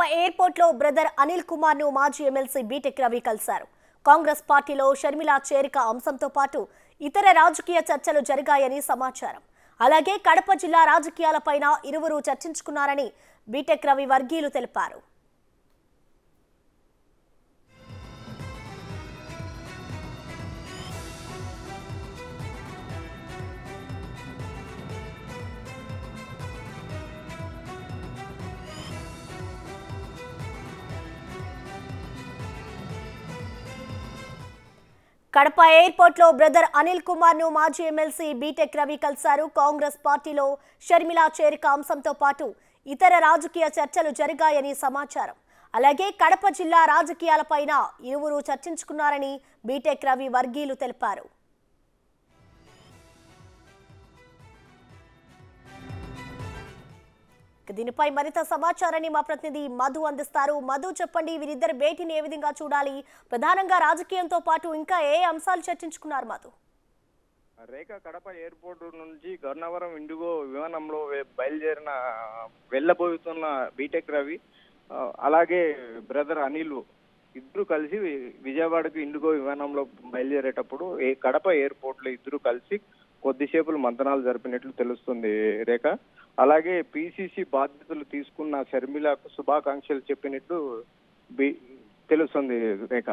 Kadapa airport లో brother Anil Kumar ను మాజీ ఎమ్మెల్సీ బీటెక్ రవి కలిశారు. కాంగ్రెస్ పార్టీలో షర్మిల చేరిక అంశంతో పాటు ఇతర రాజకీయ చర్చలు జరిగాయని సమాచారం. అలాగే కడప జిల్లా రాజకీయాలపైన ఇరువురు చర్చించుకున్నారని బీటెక్ రవి వర్గీయులు తెలిపారు. కడప ఎయిర్పోర్ట్ లో బ్రదర్ అనిల్ కుమార్ ను మాజీ ఎమ్మెల్సీ బీటెక్ రవి కలిశారు. కాంగ్రెస్ పార్టీలో షర్మిల చేరిక అంశంతో పాటు ఇతర రాజకీయ చర్చలు జరిగాయని సమాచారం. అలాగే కడప జిల్లా రాజకీయాలపైన ఇరువురు చర్చించుకున్నారని బీటెక్ రవి వర్గీయులు తెలిపారు. దీనిపై మరింత సమాచారాన్ని మా ప్రతినిధి మధు అందిస్తారు. మధు, చెప్పండి, వీరిద్దరు భేటీని ఏ విధంగా చూడాలి? ప్రధానంగా రాజకీయంతో పాటు ఇంకా ఏ అంశాలు చర్చించుకున్నారు మధు? రేఖ, కడప ఎయిర్పోర్ట్ నుంచి గన్నవరం ఇండిగో విమానంలో వెళ్ళబోతున్న బీటెక్ రవి అలాగే బ్రదర్ అనిల్ ఇద్దరు కలిసి విజయవాడకు ఇండిగో విమానంలో బయలుదేరేటప్పుడు కడప ఎయిర్పోర్ట్ లో ఇద్దరు కలిసి కొద్దిసేపులు మంతనాలు జరిపినట్లు తెలుస్తుంది రేఖ. అలాగే పిసిసి బాధ్యతలు తీసుకున్న షర్మిలకు శుభాకాంక్షలు చెప్పినట్లు తెలుస్తుంది రేఖ.